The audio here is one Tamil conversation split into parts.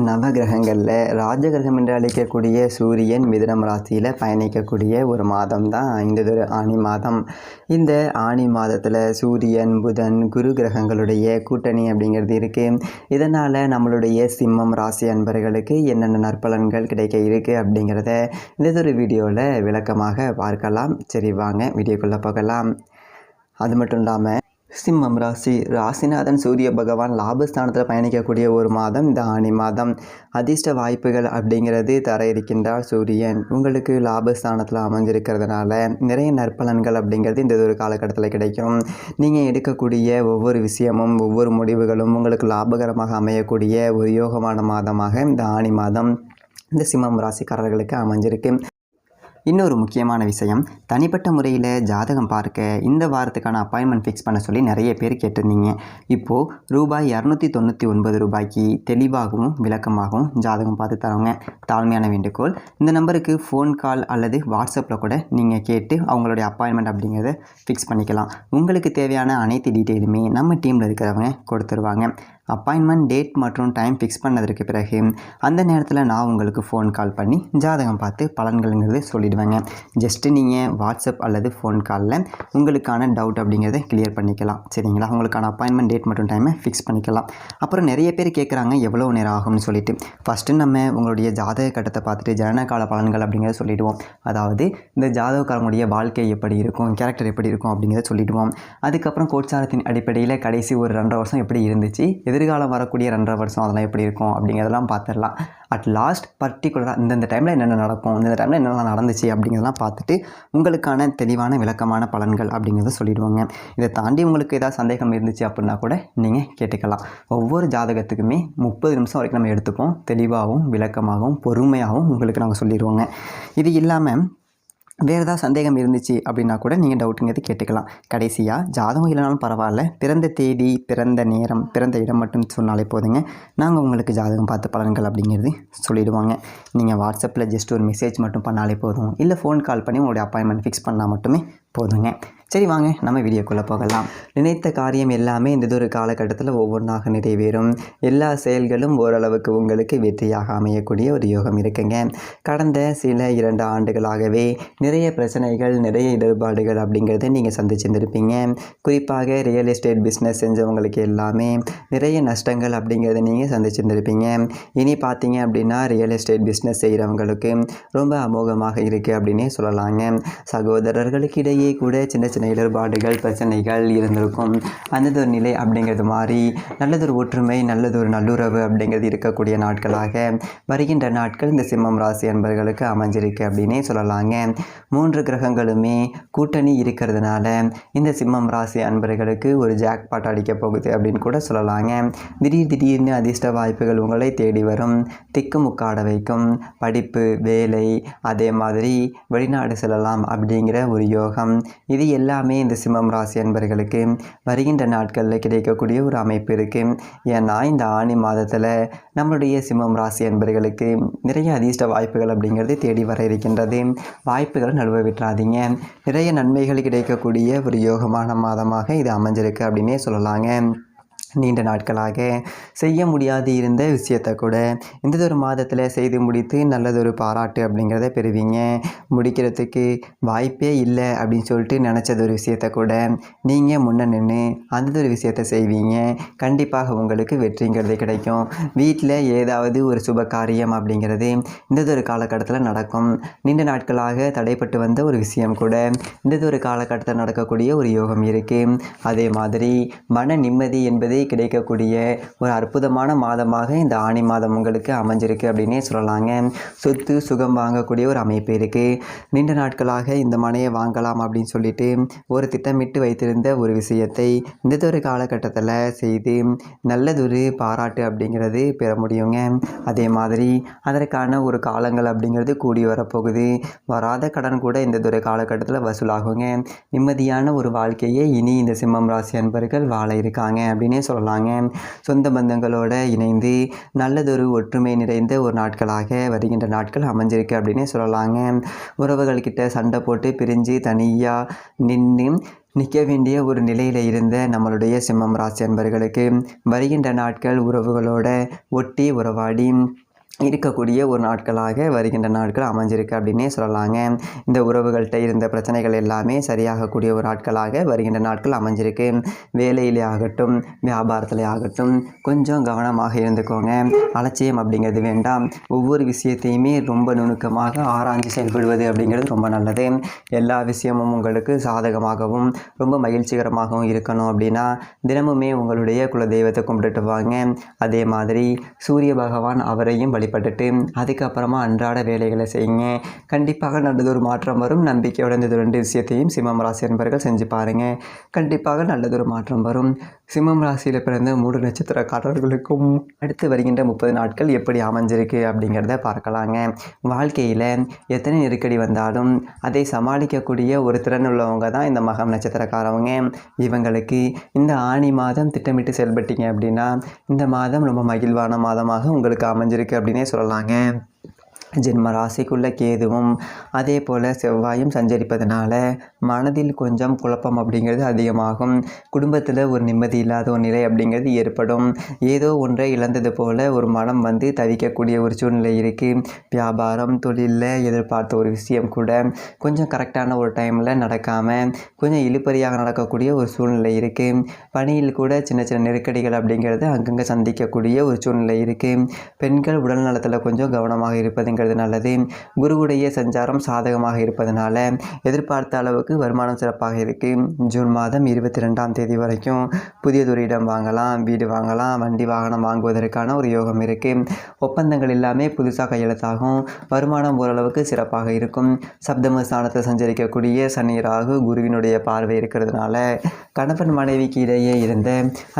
நவகிரகங்களில் ராஜகிரகம் என்று அழைக்கக்கூடிய சூரியன் மிதுனம் ராசியில் பயணிக்கக்கூடிய ஒரு மாதம் தான் இந்த ஒரு ஆனி மாதம். இந்த ஆனி மாதத்தில் சூரியன், புதன், குரு கிரகங்களுடைய கூட்டணி அப்படிங்கிறது இருக்குது. இதனால் நம்மளுடைய சிம்மம் ராசி அன்பர்களுக்கு என்னென்ன நற்பலன்கள் கிடைக்க இருக்குது அப்படிங்கிறத இந்த ஒரு வீடியோவில் விளக்கமாக பார்க்கலாம். சரி, வாங்க வீடியோக்குள்ளே போகலாம். அது மட்டும் இல்லாமல் சிம்மம் ராசிநாதன் சூரிய பகவான் லாபஸ்தானத்தில் பயணிக்கக்கூடிய ஒரு மாதம் இந்த ஆனி மாதம். அதிர்ஷ்ட வாய்ப்புகள் அப்படிங்கிறது தர இருக்கின்றார் சூரியன். உங்களுக்கு லாபஸ்தானத்தில் அமைஞ்சிருக்கிறதுனால நிறைய நற்பலன்கள் அப்படிங்கிறது இந்த ஒரு காலகட்டத்தில் கிடைக்கும். நீங்கள் எடுக்கக்கூடிய ஒவ்வொரு விஷயமும் ஒவ்வொரு முடிவுகளும் உங்களுக்கு லாபகரமாக அமையக்கூடிய ஒரு யோகமான மாதமாக இந்த ஆனி மாதம் இந்த சிம்மம் ராசிக்காரர்களுக்கு அமைஞ்சிருக்கு. இன்னொரு முக்கியமான விஷயம், தனிப்பட்ட முறையில் ஜாதகம் பார்க்க இந்த வாரத்துக்கான அப்பாயின்மெண்ட் ஃபிக்ஸ் பண்ண சொல்லி நிறைய பேர் கேட்டிருந்தீங்க. இப்போது ரூபாய் 299 ரூபாய்க்கு தெளிவாகவும் விளக்கமாகவும் ஜாதகம் பார்த்து தரவங்க. தாழ்மையான வேண்டுகோள், இந்த நம்பருக்கு ஃபோன் கால் அல்லது வாட்ஸ்அப்பில் கூட நீங்கள் கேட்டு அவங்களுடைய அப்பாயின்மெண்ட் அப்படிங்கிறத ஃபிக்ஸ் பண்ணிக்கலாம். உங்களுக்கு தேவையான அனைத்து டீட்டெயிலுமே நம்ம டீமில் இருக்கிறவங்க கொடுத்துருவாங்க. அப்பாயின்மெண்ட் டேட் மற்றும் டைம் ஃபிக்ஸ் பண்ணதற்கு பிறகு அந்த நேரத்தில் நான் உங்களுக்கு ஃபோன் கால் பண்ணி ஜாதகம் பார்த்து பலன்கள்ங்கிறது சொல்லிடுவேங்க. ஜஸ்ட்டு நீங்கள் வாட்ஸ்அப் அல்லது ஃபோன் காலில் உங்களுக்கான டவுட் அப்படிங்கிறத கிளியர் பண்ணிக்கலாம். சரிங்களா? உங்களுக்கான அப்பாயின்மெண்ட் டேட் மற்றும் டைமை ஃபிக்ஸ் பண்ணிக்கலாம். அப்புறம் நிறைய பேர் கேட்குறாங்க எவ்வளோ நேரம் ஆகும்னு சொல்லிட்டு. ஃபஸ்ட்டு நம்ம உங்களுடைய ஜாதக கட்டத்தை பார்த்துட்டு ஜனனகால பலன்கள் அப்படிங்கிறத சொல்லிவிடுவோம். அதாவது இந்த ஜாதகக்காரங்களுடைய வாழ்க்கை எப்படி இருக்கும், கேரக்டர் எப்படி இருக்கும் அப்படிங்கிறத சொல்லிவிடுவோம். அதுக்கப்புறம் கோட்சாரத்தின் அடிப்படையில் கடைசி ஒரு 2.5 வருஷம் எப்படி இருந்துச்சு, எதிர்காலம் வரக்கூடிய 2.5 வருஷம் அதெல்லாம் எப்படி இருக்கும் அப்படிங்கிறதெல்லாம் பார்த்துடலாம். அட் லாஸ்ட் பர்டிகுலராக இந்தந்த டைமில் என்னென்ன நடக்கும், இந்த டைமில் என்னென்ன நடந்துச்சு அப்படிங்கிறதெல்லாம் பார்த்துட்டு உங்களுக்கான தெளிவான விளக்கமான பலன்கள் அப்படிங்கிறத சொல்லிடுவோங்க. இதை தாண்டி உங்களுக்கு ஏதாவது சந்தேகம் இருந்துச்சு அப்படின்னா கூட நீங்கள் கேட்டுக்கலாம். ஒவ்வொரு ஜாதகத்துக்குமே 30 நிமிஷம் வரைக்கும் நம்ம எடுத்துப்போம். தெளிவாகவும் விளக்கமாகவும் பொறுமையாகவும் உங்களுக்கு நாங்கள் சொல்லிடுவோங்க. இது இல்லாமல் வேறு ஏதாவது சந்தேகம் இருந்துச்சு அப்படின்னா கூட நீங்கள் டவுட்டுங்கிறது கேட்டுக்கலாம். கடைசியாக ஜாதகம் இல்லைனாலும் பரவாயில்ல, பிறந்த தேதி, பிறந்த நேரம், பிறந்த இடம் மட்டும் சொன்னாலே போதுங்க. நாங்கள் உங்களுக்கு ஜாதகம் பார்த்து பலன்கள் அப்படிங்கிறது சொல்லிவிடுவாங்க. நீங்கள் வாட்ஸ்அப்பில் ஜஸ்ட் ஒரு மெசேஜ் மட்டும் பண்ணாலே போதும், இல்லை ஃபோன் கால் பண்ணி உங்களுடைய அப்பாயின்மெண்ட் ஃபிக்ஸ் பண்ணால் மட்டுமே போதுங்க. சரி, வாங்க நம்ம வீடியோக்குள்ளே போகலாம். நினைத்த காரியம் எல்லாமே இந்த ஒரு காலகட்டத்தில் ஒவ்வொன்றாக நிறைவேறும். எல்லா செயல்களும் ஓரளவுக்கு உங்களுக்கு வெற்றியாக அமையக்கூடிய ஒரு யோகம் இருக்குங்க. கடந்த சில 2 ஆண்டுகளாகவே நிறைய பிரச்சனைகள், நிறைய இடர்பாடுகள் அப்படிங்கிறத நீங்கள் சந்திச்சிருந்திருப்பீங்க. குறிப்பாக ரியல் எஸ்டேட் பிஸ்னஸ் செஞ்சவங்களுக்கு எல்லாமே நிறைய நஷ்டங்கள் அப்படிங்கிறத நீங்கள் சந்திச்சிருந்திருப்பீங்க. இனி பார்த்தீங்க அப்படின்னா ரியல் எஸ்டேட் பிஸ்னஸ் செய்கிறவங்களுக்கு ரொம்ப அமோகமாக இருக்குது அப்படின்னே சொல்லலாங்க. சகோதரர்களுக்கு இடையே கூட சின்ன சின்ன இடர்பாடுகள், பிரச்சனைகள் இருந்திருக்கும். அந்த ஒரு நிலை அப்படிங்கிறது மாதிரி நல்லதொரு ஒற்றுமை, நல்லதொரு நல்லுறவு அப்படிங்கிறது இருக்கக்கூடிய நாட்களாக வருகின்ற நாட்கள் இந்த சிம்மம் ராசி அன்பர்களுக்கு அமைஞ்சிருக்கு அப்படின்னே சொல்லலாங்க. 3 கிரகங்களுமே கூட்டணி இருக்கிறதுனால இந்த சிம்மம் ராசி அன்பர்களுக்கு ஒரு ஜாக்பாட் அடிக்க போகுது அப்படின்னு கூட சொல்லலாங்க. திடீர்னு அதிர்ஷ்ட வாய்ப்புகள் உங்களை தேடி வரும், திக்குமுக்காட வைக்கும். படிப்பு, வேலை, அதே மாதிரி வெளிநாடு செல்லலாம் அப்படிங்கிற ஒரு யோகம், இது எல்லாமே இந்த சிம்மம் ராசி அன்பர்களுக்கு வருகின்ற நாட்களில் கிடைக்கக்கூடிய ஒரு அமைப்பு இருக்குது. ஏன்னா இந்த ஆனி மாதத்தில் நம்மளுடைய சிம்மம் ராசி அன்பர்களுக்கு நிறைய அதிர்ஷ்ட வாய்ப்புகள் அப்படிங்கிறது தேடி வர இருக்கின்றது. வாய்ப்புகளை நழுவ விட்டுறாதீங்க. நிறைய நன்மைகள் கிடைக்கக்கூடிய ஒரு யோகமான மாதமாக இது அமைஞ்சிருக்கு அப்படின்னே சொல்லலாங்க. நீண்ட நாட்களாக செய்ய முடியாது இருந்த விஷயத்தை கூட இந்த ஒரு மாதத்தில் செய்து முடித்து நல்லதொரு பாராட்டு அப்படிங்கிறத பெறுவீங்க. முடிக்கிறதுக்கு வாய்ப்பே இல்லை அப்படின்னு சொல்லிட்டு நினச்சது ஒரு விஷயத்தை கூட நீங்கள் முன்னே நின்று அந்த ஒரு விஷயத்தை செய்வீங்க. கண்டிப்பாக உங்களுக்கு வெற்றிங்கிறது கிடைக்கும். வீட்டில் ஏதாவது ஒரு சுப காரியம் அப்படிங்கிறது இந்த ஒரு காலகட்டத்தில் நடக்கும். நீண்ட நாட்களாக தடைப்பட்டு வந்த ஒரு விஷயம் கூட இந்த ஒரு காலகட்டத்தில் நடக்கக்கூடிய ஒரு யோகம் இருக்குது. அதே மாதிரி மன நிம்மதி என்பது கிடைக்கக்கூடிய ஒரு அற்புதமான மாதமாக இந்த ஆனி மாதம் உங்களுக்கு அமைஞ்சிருக்கு அப்படின்னே சொல்லலாங்க. சொத்து சுகம் வாங்கக்கூடிய ஒரு அமைப்பு இருக்குது. நீண்ட நாட்களாக இந்த மனையை வாங்கலாம் அப்படின்னு சொல்லிட்டு ஒரு திட்டமிட்டு வைத்திருந்த ஒரு விஷயத்தை இந்த ஒரு காலகட்டத்தில் செய்து நல்லதொரு பாராட்டு அப்படிங்கிறது பெற முடியுங்க. அதே மாதிரி அதற்கான ஒரு காலங்கள் அப்படிங்கிறது கூடி வரப்போகுது. வராத கடன் கூட இந்த ஒரு காலகட்டத்தில் வசூலாகுங்க. நிம்மதியான ஒரு வாழ்க்கையை இனி இந்த சிம்மம் ராசி அன்பர்கள் வாழ இருக்காங்க அப்படின்னே சொல்லலாங்க. சொந்த பந்தங்களோட இணைந்து நல்லதொரு ஒற்றுமை நிறைந்த ஒரு நாட்களாக வருகின்ற நாட்கள் அமைஞ்சிருக்கு அப்படின்னே சொல்லலாங்க. உறவுகள்கிட்ட சண்டை போட்டு பிரிஞ்சு தனியாக நின்று நிற்க வேண்டிய ஒரு நிலையில் இருந்த நம்மளுடைய சிம்மம் ராசி அன்பர்களுக்கு வருகின்ற நாட்கள் உறவுகளோட ஒட்டி உறவாடி இருக்கக்கூடிய ஒரு நாட்களாக வருகின்ற நாட்கள் அமைஞ்சிருக்கு அப்படின்னே சொல்லலாங்க. இந்த உறவுகள்கிட்ட இருந்த பிரச்சனைகள் எல்லாமே சரியாகக்கூடிய ஒரு நாட்களாக வருகின்ற நாட்கள் அமைஞ்சிருக்கு. வேலையிலே ஆகட்டும், வியாபாரத்திலே ஆகட்டும், கொஞ்சம் கவனமாக இருந்துக்கோங்க. அலட்சியம் அப்படிங்கிறது வேண்டாம். ஒவ்வொரு விஷயத்தையுமே ரொம்ப நுணுக்கமாக ஆராய்ஞ்சு செயல்படுவது அப்படிங்கிறது ரொம்ப நல்லது. எல்லா விஷயமும் உங்களுக்கு சாதகமாகவும் ரொம்ப மகிழ்ச்சிகரமாகவும் இருக்கணும் அப்படின்னா தினமுமே உங்களுடைய குலதெய்வத்தை கும்பிட்டுட்டு வாங்க. அதே மாதிரி சூரிய பகவான் அவரையும் வழிபட்டுட்டு அதுக்கப்புறமா அன்றாட வேலைகளை செய்யுங்க. கண்டிப்பாக நல்லதொரு மாற்றம் வரும். நம்பிக்கையோட இந்த 2 விஷயத்தையும் சிம்மம் ராசி என்பர்கள் செஞ்சு பாருங்கள். கண்டிப்பாக நல்லதொரு மாற்றம் வரும். சிம்மம் ராசியில் பிறந்த 3 நட்சத்திரக்காரர்களுக்கும் அடுத்து வருகின்ற 30 நாட்கள் எப்படி அமைஞ்சிருக்கு அப்படிங்கிறத பார்க்கலாங்க. வாழ்க்கையில் எத்தனை நெருக்கடி வந்தாலும் அதை சமாளிக்கக்கூடிய ஒரு திறன் உள்ளவங்க தான் இந்த மகம் நட்சத்திரக்காரவங்க. இவங்களுக்கு இந்த ஆனி மாதம் திட்டமிட்டு செயல்பட்டீங்க அப்படின்னா இந்த மாதம் ரொம்ப மகிழ்வான மாதமாக உங்களுக்கு அமைஞ்சிருக்கு அப்படின்னே சொல்லலாங்க. ஜென்ம ராசிக்குள்ள கேதுவும் அதே போல் செவ்வாயும் சஞ்சரிப்பதனால மனதில் கொஞ்சம் குழப்பம் அப்படிங்கிறது அதிகமாகும். குடும்பத்தில் ஒரு நிம்மதி இல்லாத ஒரு நிலை அப்படிங்கிறது ஏற்படும். ஏதோ ஒன்றை இழந்தது போல் ஒரு மனம் வந்து தவிக்கக்கூடிய ஒரு சூழ்நிலை இருக்குது. வியாபாரம், தொழிலில் எதிர்பார்த்த ஒரு விஷயம் கூட கொஞ்சம் கரெக்டான ஒரு டைமில் நடக்காமல் கொஞ்சம் இழுபறியாக நடக்கக்கூடிய ஒரு சூழ்நிலை இருக்குது. பணியில் கூட சின்ன சின்ன நெருக்கடிகள் அப்படிங்கிறது அங்கங்கே சந்திக்கக்கூடிய ஒரு சூழ்நிலை இருக்குது. பெண்கள் உடல் நலத்தில் கொஞ்சம் கவனமாக இருப்பதுங்கிறது நல்லது. குருவுடைய சஞ்சாரம் சாதகமாக இருப்பதனால எதிர்பார்த்த அளவுக்கு வருமானம் சிறப்பாக இருக்கு. ஜூன் மாதம் 22ஆம் தேதி வரைக்கும் புதியதொரு இடம் வாங்கலாம், வீடு வாங்கலாம், வண்டி வாகனம் வாங்குவதற்கான ஒரு யோகம் இருக்கு. ஒப்பந்தங்கள் எல்லாமே புதுசாக கையெழுத்தாகும். வருமானம் ஓரளவுக்கு சிறப்பாக இருக்கும். சப்தம ஸ்தானத்தை சஞ்சரிக்கக்கூடிய சனி ராகு குருவினுடைய பார்வை இருக்கிறதுனால கணவன் மனைவிக்கு இடையே இருந்த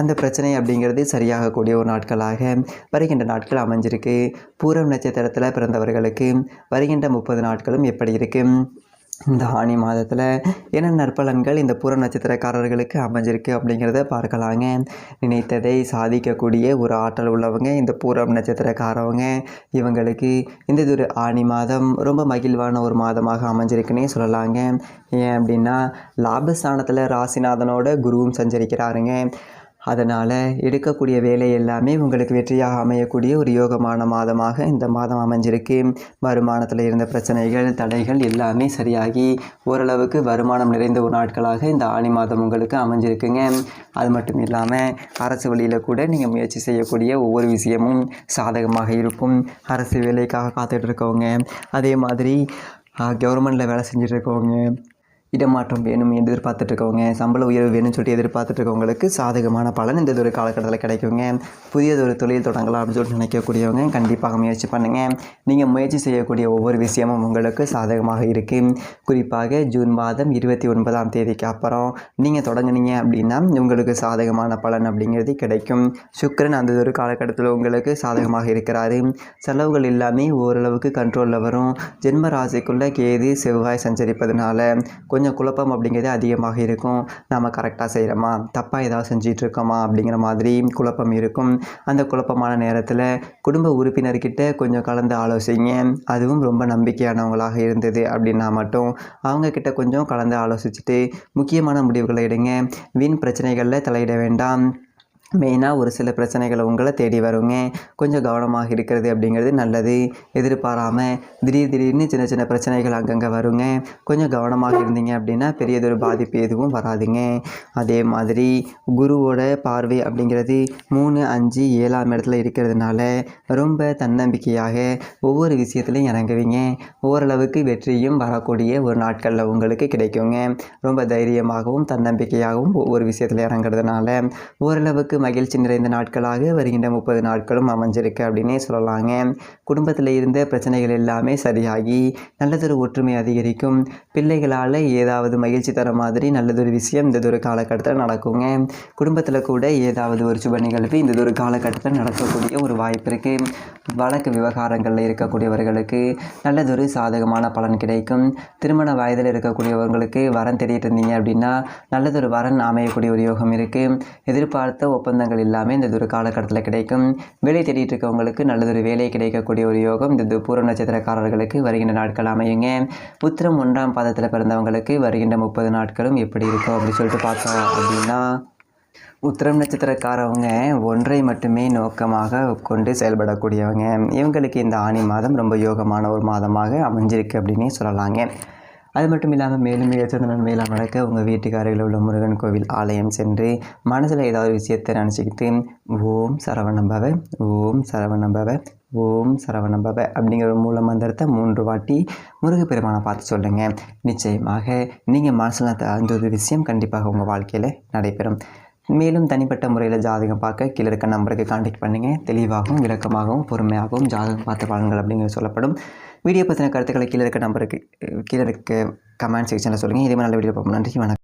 அந்த பிரச்சனை அப்படிங்கிறது சரியாகக்கூடிய ஒரு நாட்களாக வருகின்ற நாட்கள் அமைஞ்சிருக்கு. பூரம் நட்சத்திரத்தில் பிறந்தவர்களுக்கு வருகின்ற 30 நாட்களும் எப்படி இருக்கு? இந்த ஆனி மாதத்தில் என்ன நற்பலன்கள் இந்த பூர நட்சத்திரக்காரர்களுக்கு அமைஞ்சிருக்கு அப்படிங்கிறத பார்க்கலாங்க. நினைத்ததை சாதிக்கக்கூடிய ஒரு ஆற்றல் உள்ளவங்க இந்த பூரம் நட்சத்திரக்காரவங்க. இவங்களுக்கு இந்த ஒரு ஆனி மாதம் ரொம்ப மகிழ்வான ஒரு மாதமாக அமைஞ்சிருக்குன்னே சொல்லலாங்க. ஏன் அப்படின்னா லாபஸ்தானத்தில் ராசிநாதனோட குருவும் சஞ்சரிக்கிறாருங்க. அதனால் எடுக்கக்கூடிய வேலை எல்லாமே உங்களுக்கு வெற்றியாக அமையக்கூடிய ஒரு யோகமான மாதமாக இந்த மாதம் அமைஞ்சிருக்கு. வருமானத்தில் இருந்த பிரச்சனைகள், தடைகள் எல்லாமே சரியாகி ஓரளவுக்கு வருமானம் நிறைந்த ஒரு நாட்களாக இந்த ஆனி மாதம் உங்களுக்கு அமைஞ்சிருக்குங்க. அது மட்டும் இல்லாமல் அரசு வழியில் கூட நீங்கள் முயற்சி செய்யக்கூடிய ஒவ்வொரு விஷயமும் சாதகமாக இருக்கும். அரசு வேலைக்காக காத்துட்டு இருக்கவங்க, அதே மாதிரி கவர்மெண்ட்டில் வேலை செஞ்சுட்டு இருக்கவங்க, இடமாற்றம் வேணும் என்று எதிர்பார்த்துட்ருக்கவங்க, சம்பள உயர்வு வேணும்னு சொல்லிட்டு எதிர்பார்த்துட்ருக்கவங்களுக்கு சாதகமான பலன் இந்த ஒரு காலகட்டத்தில் கிடைக்குங்க. புதியதொரு தொழில் தொடங்கலாம் அப்படின்னு சொல்லிட்டு நினைக்கக்கூடியவங்க கண்டிப்பாக முயற்சி பண்ணுங்கள். நீங்கள் முயற்சி செய்யக்கூடிய ஒவ்வொரு விஷயமும் உங்களுக்கு சாதகமாக இருக்குது. குறிப்பாக ஜூன் மாதம் 29ஆம் தேதிக்கு அப்புறம் நீங்கள் தொடங்குனீங்க அப்படின்னா உங்களுக்கு சாதகமான பலன் அப்படிங்கிறது கிடைக்கும். சுக்கிரன் அந்த ஒரு காலகட்டத்தில் உங்களுக்கு சாதகமாக இருக்கிறாரு. செலவுகள் எல்லாமே ஓரளவுக்கு கண்ட்ரோலில் வரும். ஜென்ம ராசிக்குள்ளே கேது செவ்வாய் சஞ்சரிப்பதனால கொஞ்சம் குழப்பம் அப்படிங்கிறது அதிகமாக இருக்கும். நாம் கரெக்டாக செய்கிறோமா, தப்பாக ஏதாவது செஞ்சிட்ருக்கோமா அப்படிங்கிற மாதிரி குழப்பம் இருக்கும். அந்த குழப்பமான நேரத்தில் குடும்ப உறுப்பினர்கிட்ட கொஞ்சம் கலந்து ஆலோசிங்க. அதுவும் ரொம்ப நம்பிக்கையானவங்களாக இருந்தது அப்படின்னா மட்டும் அவங்கக்கிட்ட கொஞ்சம் கலந்து ஆலோசிச்சுட்டு முக்கியமான முடிவுகளை எடுங்க. வீண் பிரச்சனைகளில் தலையிட வேண்டாம். மெயினாக ஒரு சில பிரச்சனைகளை உங்களை தேடி வருங்க. கொஞ்சம் கவனமாக இருக்கிறது அப்படிங்கிறது நல்லது. எதிர்பாராமல் திடீர்னு சின்ன சின்ன பிரச்சனைகள் அங்கங்கே வருங்க. கொஞ்சம் கவனமாக இருந்தீங்க அப்படின்னா பெரியதொரு பாதிப்பு எதுவும் வராதுங்க. அதே மாதிரி குருவோட பார்வை அப்படிங்கிறது 3, 5, 7ஆம் இடத்துல இருக்கிறதுனால ரொம்ப தன்னம்பிக்கையாக ஒவ்வொரு விஷயத்துலையும் இறங்குவீங்க. ஓரளவுக்கு வெற்றியும் வரக்கூடிய ஒரு நாட்களில் உங்களுக்கு கிடைக்குங்க. ரொம்ப தைரியமாகவும் தன்னம்பிக்கையாகவும் ஒவ்வொரு விஷயத்தில் இறங்குறதுனால ஓரளவுக்கு மகிழ்ச்சி நிறைந்த நாட்களாக வருகின்ற 30 நாட்களும் அமைஞ்சிருக்கு அப்படின்னே சொல்லலாங்க. குடும்பத்தில் இருந்த பிரச்சனைகள் எல்லாமே சரியாகி நல்லதொரு ஒற்றுமை அதிகரிக்கும். பிள்ளைகளால் ஏதாவது மகிழ்ச்சி தர மாதிரி நல்லதொரு விஷயம் இந்த ஒரு காலகட்டத்தில் நடக்குங்க. குடும்பத்தில் கூட ஏதாவது ஒரு சுப நிகழ்வு இந்த ஒரு காலகட்டத்தில் நடக்கக்கூடிய ஒரு வாய்ப்பு இருக்குது. வழக்கு விவகாரங்களில் இருக்கக்கூடியவர்களுக்கு நல்லதொரு சாதகமான பலன் கிடைக்கும். திருமண வயதில் இருக்கக்கூடியவர்களுக்கு வரன் தேடிட்டு இருந்தீங்க அப்படின்னா நல்லதொரு வரன் அமையக்கூடிய ஒரு யோகம் இருக்குது. எதிர்பார்த்த ஒப்பந்தங்கள் எல்லாமே இந்த ஒரு காலகட்டத்தில் கிடைக்கும். வேலை தேடிட்டு இருக்கவங்களுக்கு நல்லதொரு வேலை கிடைக்கக்கூடிய ஒரு யோகம் இந்த பூர நட்சத்திரக்காரர்களுக்கு வருகின்ற நாட்கள் அமையுங்க. உத்திரம் 1ஆம் பாதத்தில் பிறந்தவங்களுக்கு வருகின்ற 30 நாட்களும் எப்படி இருக்கும் அப்படின்னு சொல்லிட்டு பார்த்தோம் அப்படின்னா, உத்திரம் நட்சத்திரக்காரவங்க ஒன்றை மட்டுமே நோக்கமாக கொண்டு செயல்படக்கூடியவங்க. இவங்களுக்கு இந்த ஆனி மாதம் ரொம்ப யோகமான ஒரு மாதமாக அமைஞ்சிருக்கு அப்படின்னே சொல்லலாங்க. அது மட்டும் இல்லாமல் மேலும் மிகச்சிறந்த நன்மையெல்லாம் நடக்க உங்கள் வீட்டுக்காரில் உள்ள முருகன் கோவில் ஆலயம் சென்று மனசில் ஏதாவது விஷயத்தை நினச்சிக்கிட்டு ஓம் சரவணம்பவ ஓம் சரவணம்பவ ஓம் சரவணம்பவ அப்படிங்கிற மூல மந்திரத்தை 3 வாட்டி முருகப்பெருமானை பார்த்து சொல்லுங்கள். நிச்சயமாக நீங்கள் மனசில் அந்த ஒரு விஷயம் கண்டிப்பாக உங்கள் வாழ்க்கையில் நடைபெறும். மேலும் தனிப்பட்ட முறையில் ஜாதகம் பார்க்க கீழே இருக்க நம்பருக்கு கான்டாக்ட் பண்ணுங்கள். தெளிவாகவும் விளக்கமாகவும் பொறுமையாகவும் ஜாதகம் பார்த்த பலன்கள் அப்படிங்கிறது சொல்லப்படும். வீடியோ பற்றின கருத்துக்களை கீழே இருக்க நம்பருக்கு கீழே இருக்க கமெண்ட் செக்ஷனில் சொல்லுங்கள். இதே மாதிரி நல்ல வீடியோ பார்ப்போம். நன்றி, வணக்கம்.